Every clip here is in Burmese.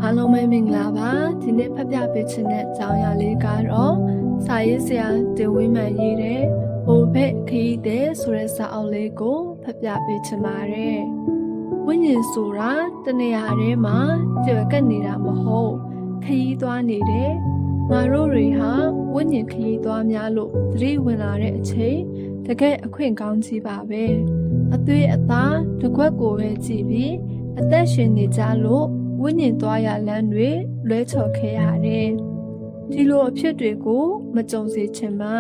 အားလုံးပဲမင်္ဂလာပါဒီနေ့ဖတ်ပြပေးချင်တဲ့အကြောင်းအရာလေးကတော့စာရေးဆရာတင်ဝင်းမှန်ရေးတဲ့အိုဘက်ခရီးတဲ့ဆိုတဲ့စာအုပ်လေးကိုဖတ်ပြပေးချင်ပါတယ်ဝိညာဉ်ဆိုတာတနေရာထဲမှာကြွယ်ကပ်နေတာမဟုတ်ခရီးသွားနေတဲ့ငါတို့တွေဟာဝိညာဉ်ခရီးသွားများလို့သတိဝင်လာတဲ့အချိန်တကယ်အခွင့်ကောင်းကြီးပါပဲအသွေးအသားတစ်ခွက်ကိုပဲကြည့်ပြီးအသက်ရှင်နေကြလို့ဝိညာဉ်သွားရလမ်းတွေလွဲချော်ခဲ့ရတယ်ဒီလိုအဖြစ်တွေကိုမကြုံစေချင်ပါ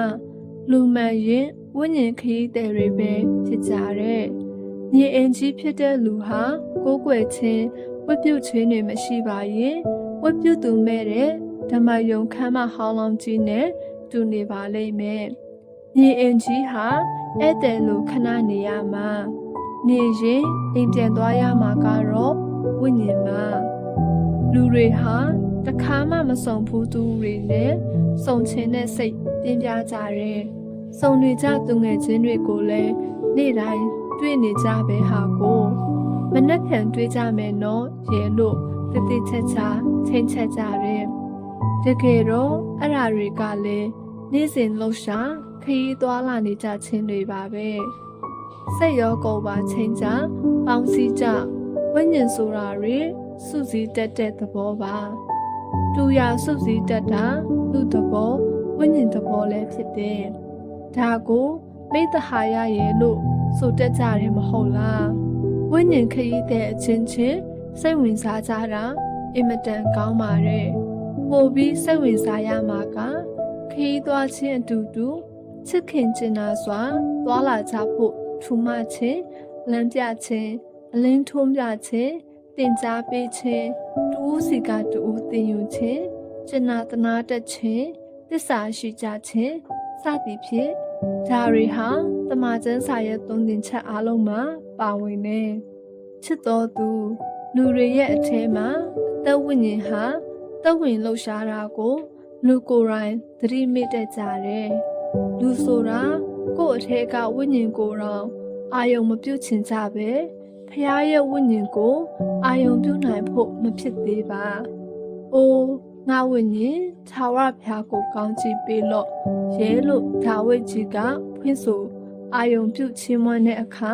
လူမှန်ရင်ဝိညာဉ်ခရီးသည်တွေပဲဖြစ်ကြတဲ့ညီအင်ကြီးဖြစ်တဲ့လူဟာကိုးကွယ်ခြင်းဝတ်ပြုခြင်းတွေမရှိပါရင်ဝတ်ပြုသူမဲ့တဲ့ဓမ္မယုံခမ်းမဟောင်းလောင်းကြီးနဲ့တူနေပါလိမ့်မယ်ညီအင်ကြီးဟာဧည့်သည်လိုခဏနေရမှာနေရင်အိမ်ပြန်သွားရမှာကတော့ဝိညာဉ်မှာလူတွေဟာတခါမှမဆုံဘူးသူတွေနဲ့ဆုံချင်းတဲ့စိတ်ပြင်းပြကြတယ်ဆုံနေကြသူငယ်ချင်းတွေကိုလည်းနေ့တိုင်းတွေ့နေကြပဲဟာကိုမနှက်ခံတွေ့ကြမယ်နော်ရဲလို့တတိချက်ချချင်းချက်ကြတယ်တကယ်တော့အဲ့ဓာတွေကလည်းနေ့စဉ်လှုပ်ရှားခရီးသွားလာနေကြချင်းတွေပါပဲစိတ်ရောကိုယ်ပါချင်းကြပေါင်းစည်းကြဝိညာဉ်ဆိုတာတွေစုစည်းတတ်တဲ့သဘောပါတူရစုစည်းတတ်တာလူသဘောဝိညာဉ်သဘောလည်းဖြစ်တယ်ဒါကိုမိတ္တဟာရရဲ့လို့ဆိုတတ်ကြတယ်မဟုတ်လားဝိညာဉ်ခရီးတဲ့အချင်းချင်းစိတ်ဝင်စားကြတာအင်မတန်ကောင်းပါတယ်ပို့ပြီးစိတ်ဝင်စားရမှာကခရီးသွားခြင်းအတူတူချစ်ခင်ကျင်နာစွာသွားလာကြဖို့ထူမှခြင်းလမ်းပြခြင်းအလင်းထုံးပြခြင်းတင်ကြားပေးခြင်းတူးစီကတူးတင်ယူခြင်းကျင်နာတနာတတ်ခြင်းသစ္စာရှိကြခြင်းစသည်ဖြင့်ဒါတွေဟာတမန်ကျမ်းစာရဲ့သုံးသင်ချက်အားလုံးမှာပါဝင်နေချစ်တော်သူလူတွေရဲ့အထဲမှာအသက်ဝိညာဉ်ဟာသက်ဝင်လှုပ်ရှားတာကိုလူကိုယ်တိုင်သတိမိတတ်ကြတယ်လူဆိုတာကိုယ့်အထဲကဝိညာဉ်ကိုယ်တော်အာယုံမပြုတ်ချင်ကြပဲဖျားရဲ့ဝိညာဉ်ကိုအာယုံပြုတ်နိုင်ဖို့မဖြစ်သေးပါ။အိုးငါဝိညာဉ်သာဝရဖျားကိုကောင်းချီးပေးလို့ရဲလို့ဒါဝိတ်ကြီးကဖွင့်ဆိုအာယုံပြုတ်ချင်းမွန်းတဲ့အခါ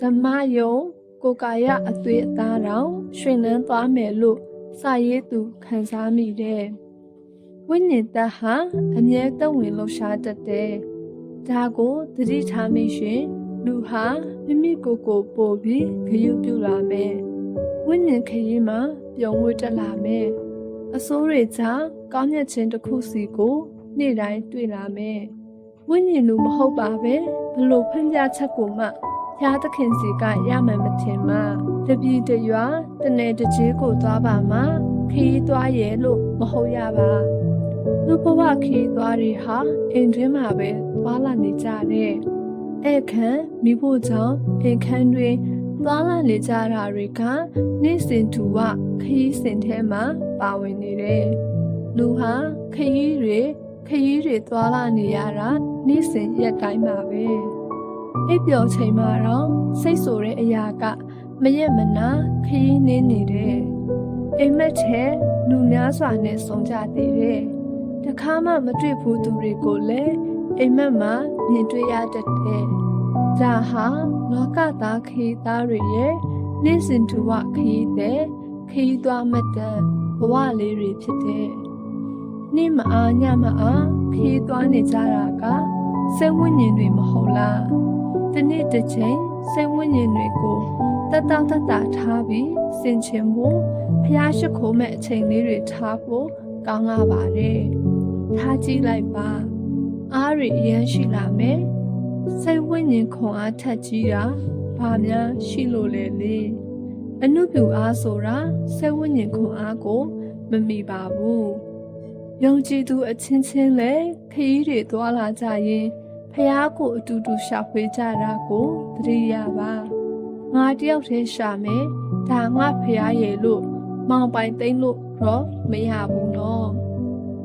ဓမ္မယုံကိုကာယအသွေးအသားတော်ရှင်လန်းသွားမယ်လို့စာရေးသူခံစားမိတယ်။ဝိညာဉ်သက်ဟာအမြဲသက်ဝင်လှရှားတတ်တယ်။ဒါကိုသတိထားမိရှင်လူဟာမိမိကိုယ်ကိုပို့ပြီးဂရုပြုလာမယ်ဝိညာဉ်ခရီးမှာပြုံးဝတ်တက်လာမယ်အစိုးရကြောင့်ကောင်းမြတ်ခြင်းတစ်ခုစီကိုနေ့တိုင်းတွေ့လာမယ်ဝိညာဉ်လူမဟုတ်ပါပဲဘလို့ဖွင့်ပြချက်ကိုမှဖျားသခင်စီကရမှန်မထင်မှတပည့်တရွာတနယ်တကြီးကိုသွားပါမှခရီးသွားရဲလို့မဟုတ်ရပါလူဘဝခရီးသွားတွေဟာအိမ်တွင်းမှာပဲသွားလာနေကြတဲ့အခန်းမိဖို့ကြောင့်အခန်းတွင်သွားလာနေကြတာတွေကနေ့စဉ်တူဝခရီးစဉ်ထဲမှာပါဝင်နေတယ်လူဟာခရီးတွေသွားလာနေရတာနေ့စဉ်ရက်တိုင်းပါပဲအိပ်ပျော်ချိန်မှာတော့စိတ်ဆိုတဲ့အရာကမရက်မနာခရီးနေတယ်အိမ်မက်ထဲလူများစွာနဲ့ဆုံကြသေးတယ်တခါမှမတွေ့ဘူးသူတွေကိုလည်းအိမ်မက်မှာမြင်တွေ့ရတတ်တယ်။ဒါဟာလောကသားခရီးသားတွေရဲ့နေ့စဉ်တူဝခရီးတဲ့ခရီးသွားမှတ်တမ်းဘဝလေးတွေဖြစ်တဲ့နေ့မအားညမအားခရီးသွားနေကြတာကစိတ်ဝိညာဉ်တွေမဟုတ်လား။ဒီနေ့တစ်ချိန်စိတ်ဝိညာဉ်တွေကိုတက်တောင့်တက်တာထားပြီးစင်ချင်ဖို့ဖျားရှိခိုးမဲ့အချိန်လေးတွေထားဖို့ကောင်းလာပါတယ်။ထားကြည့်လိုက်ပါ။အားရအရန်ရှိလာမယ်စိတ်ဝိညာဉ်ခွန်အားထက်ကြီးတာဘာများရှိလို့လဲလေအနုပြုအားဆိုတာစိတ်ဝိညာဉ်ခွန်အားကိုမမီပါဘူးယုံကြည်သူအချင်းချင်းလည်းခရီးတွေသွားလာကြရင်ဖះကိုအတူတူရှာဖွေကြတာကိုသတိရပါငါတယောက်တည်းရှာမယ်ဒါငါဖះရဲ့လို့မောင်ပိုင်သိမ့်လို့တော့မရဘူးနော်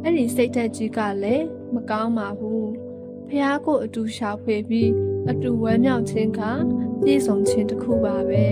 အဲ့ဒီစိတ်ဓာတ်ကြီးကလည်းမကောင်းပါဘူးဖះကိုအတူရှာဖွေပြီးအတူဝမ်းမြောက်ခြင်းကပြည့်စုံခြင်းတစ်ခုပါပဲ